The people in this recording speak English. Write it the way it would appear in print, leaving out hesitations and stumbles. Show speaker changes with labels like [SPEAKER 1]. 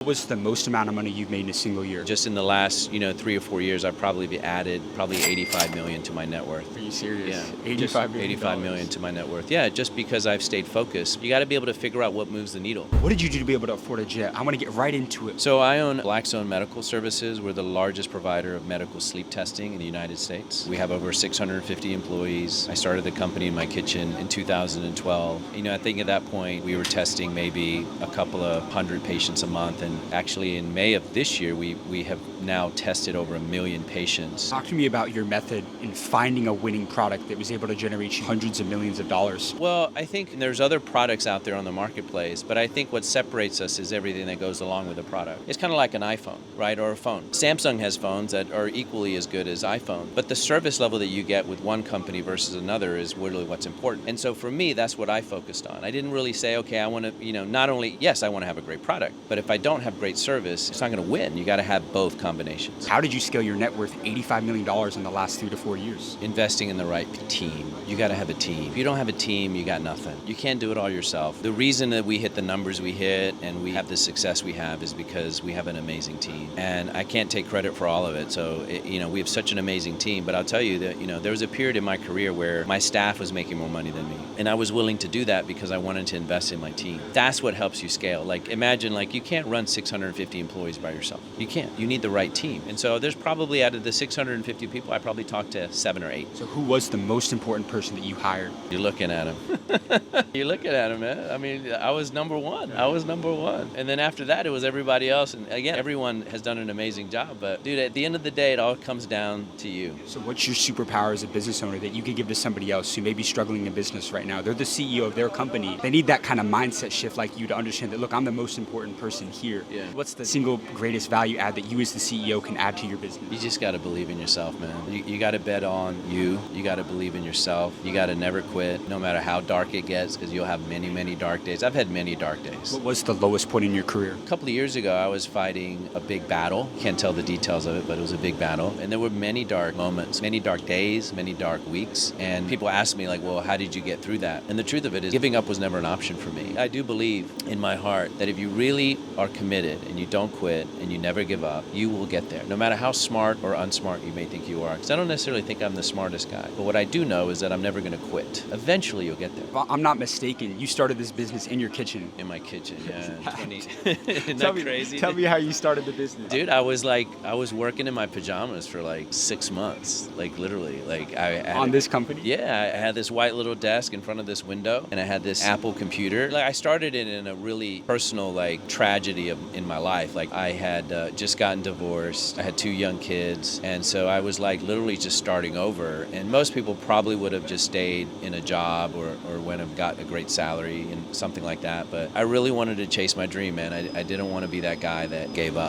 [SPEAKER 1] What was the most amount of money you've made in a single year?
[SPEAKER 2] Just in the last, 3 or 4 years, I've probably added 85 million to my net worth.
[SPEAKER 1] Are you serious?
[SPEAKER 2] Yeah,
[SPEAKER 1] 85 million.
[SPEAKER 2] 85 million to my net worth. Yeah, just because I've stayed focused. You got to be able to figure out what moves the needle.
[SPEAKER 1] What did you do to be able to afford a jet? I want to get right into it.
[SPEAKER 2] So I own Blackstone Medical Services. We're the largest provider of medical sleep testing in the United States. We have over 650 employees. I started the company in my kitchen in 2012. I think at that point we were testing maybe a couple of hundred patients a month, and actually in May of this year we have now tested over 1 million patients.
[SPEAKER 1] Talk to me about your method in finding a winning product that was able to generate you hundreds of millions of dollars.
[SPEAKER 2] Well, I think there's other products out there on the marketplace, but I think what separates us is everything that goes along with the product. It's kind of like an iPhone, right, or a phone. Samsung has phones that are equally as good as iPhone, but the service level that you get with one company versus another is really what's important. And so for me, that's what I focused on. I didn't really say, okay, I want to, not only, yes, I want to have a great product, but if I don't have great service, it's not going to win. You got to have both combinations.
[SPEAKER 1] How did you scale your net worth $85 million in the last 3 to 4 years?
[SPEAKER 2] Investing in the right team. You got to have a team. If you don't have a team, you got nothing. You can't do it all yourself. The reason that we hit the numbers we hit and we have the success we have is because we have an amazing team. And I can't take credit for all of it. So, we have such an amazing team. But I'll tell you that, there was a period in my career where my staff was making more money than me. And I was willing to do that because I wanted to invest in my team. That's what helps you scale. Imagine, you can't run 650 employees by yourself. You can't. You need the right team. And so there's probably, out of the 650 people, I probably talked to 7 or 8.
[SPEAKER 1] So who was the most important person that you hired?
[SPEAKER 2] You're looking at him. You're looking at him, man. I mean, I was number one. And then after that, it was everybody else. And again, everyone has done an amazing job. But dude, at the end of the day, it all comes down to you.
[SPEAKER 1] So what's your superpower as a business owner that you could give to somebody else who may be struggling in business right now? They're the CEO of their company. They need that kind of mindset shift like you to understand that, look, I'm the most important person here.
[SPEAKER 2] Yeah.
[SPEAKER 1] What's the single greatest value add that you as the CEO can add to your business?
[SPEAKER 2] You just got to believe in yourself, man. You got to bet on you. You got to believe in yourself. You got to never quit, no matter how dark it gets, because you'll have many, many dark days. I've had many dark days.
[SPEAKER 1] What was the lowest point in your career?
[SPEAKER 2] A couple of years ago, I was fighting a big battle. Can't tell the details of it, but it was a big battle. And there were many dark moments, many dark days, many dark weeks. And people ask me, well, how did you get through that? And the truth of it is, giving up was never an option for me. I do believe in my heart that if you really are committed and you don't quit and you never give up, you will get there. No matter how smart or unsmart you may think you are. Because I don't necessarily think I'm the smartest guy. But what I do know is that I'm never going to quit. Eventually, you'll get there.
[SPEAKER 1] If I'm not mistaken, you started this business in your kitchen.
[SPEAKER 2] In my kitchen, yeah. Isn't that crazy?
[SPEAKER 1] Tell me how you started the business.
[SPEAKER 2] Dude, I was working in my pajamas for 6 months, literally.
[SPEAKER 1] On this company?
[SPEAKER 2] Yeah, I had this white little desk in front of this window, and I had this Apple computer. I started it in a really personal tragedy in my life. I had just gotten divorced. I had 2 young kids, and so I was literally just starting over. And most people probably would have just stayed in a job or went and got a great salary and something like that. But I really wanted to chase my dream, man. I didn't want to be that guy that gave up.